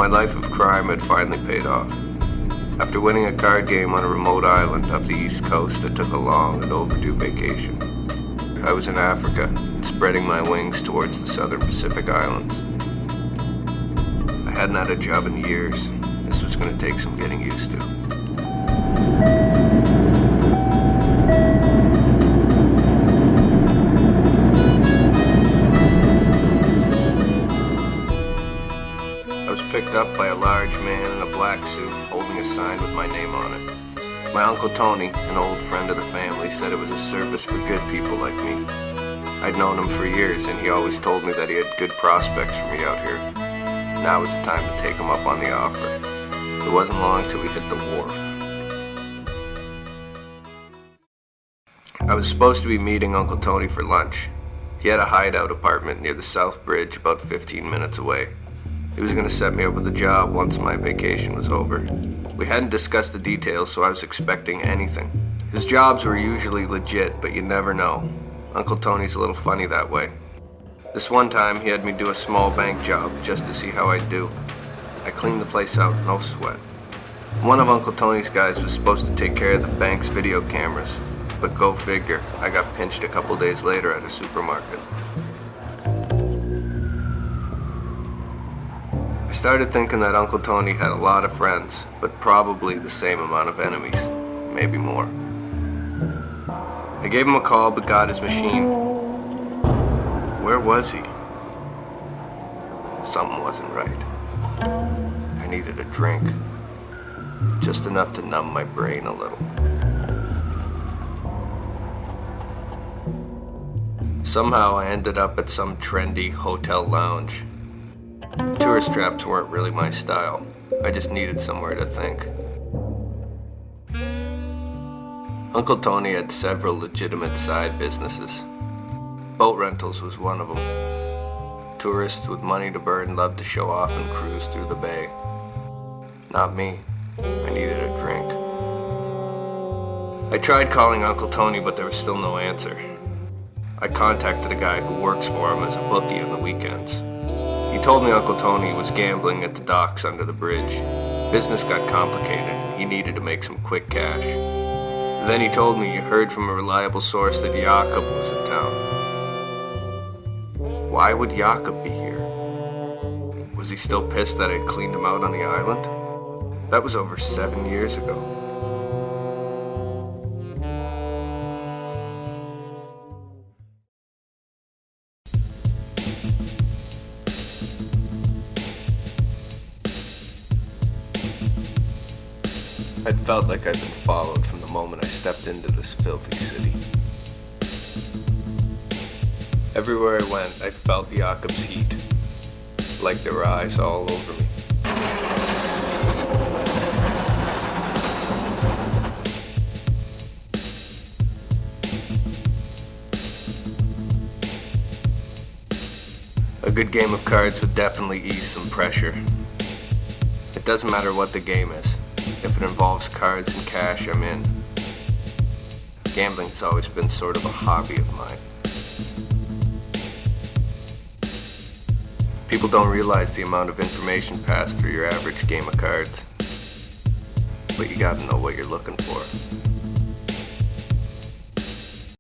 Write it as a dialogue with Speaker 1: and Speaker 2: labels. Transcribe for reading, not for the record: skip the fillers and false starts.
Speaker 1: My life of crime had finally paid off. After winning a card game on a remote island off the east coast, I took a long and overdue vacation. I was in Africa, spreading my wings towards the southern Pacific Islands. I hadn't had a job in years. This was going to take some getting used to. I was picked up by a large man in a black suit holding a sign with my name on it. My Uncle Tony, an old friend of the family, said it was a service for good people like me. I'd known him for years, and he always told me that he had good prospects for me out here. Now was the time to take him up on the offer. It wasn't long till we hit the wharf. I was supposed to be meeting Uncle Tony for lunch. He had a hideout apartment near the South Bridge, about 15 minutes away. He was going to set me up with a job once my vacation was over. We hadn't discussed the details, so I was expecting anything. His jobs were usually legit, but you never know. Uncle Tony's a little funny that way. This one time, he had me do a small bank job just to see how I'd do. I cleaned the place out, no sweat. One of Uncle Tony's guys was supposed to take care of the bank's video cameras, but go figure, I got pinched a couple days later at a supermarket. I started thinking that Uncle Tony had a lot of friends, but probably the same amount of enemies, maybe more. I gave him a call, but got his machine. Where was he? Something wasn't right. I needed a drink, just enough to numb my brain a little. Somehow I ended up at some trendy hotel lounge. Tourist traps weren't really my style. I just needed somewhere to think. Uncle Tony had several legitimate side businesses. Boat rentals was one of them. Tourists with money to burn loved to show off and cruise through the bay. Not me. I needed a drink. I tried calling Uncle Tony, but there was still no answer. I contacted a guy who works for him as a bookie on the weekends. He told me Uncle Tony was gambling at the docks under the bridge. Business got complicated and he needed to make some quick cash. Then he told me he heard from a reliable source that Jakob was in town. Why would Jakob be here? Was he still pissed that I'd cleaned him out on the island? That was over 7 years ago. I'd felt like I'd been followed from the moment I stepped into this filthy city. Everywhere I went, I felt Jakob's heat, like there were eyes all over me. A good game of cards would definitely ease some pressure. It doesn't matter what the game is. If it involves cards and cash, I'm in. Gambling has always been sort of a hobby of mine. People don't realize the amount of information passed through your average game of cards. But you gotta know what you're looking for.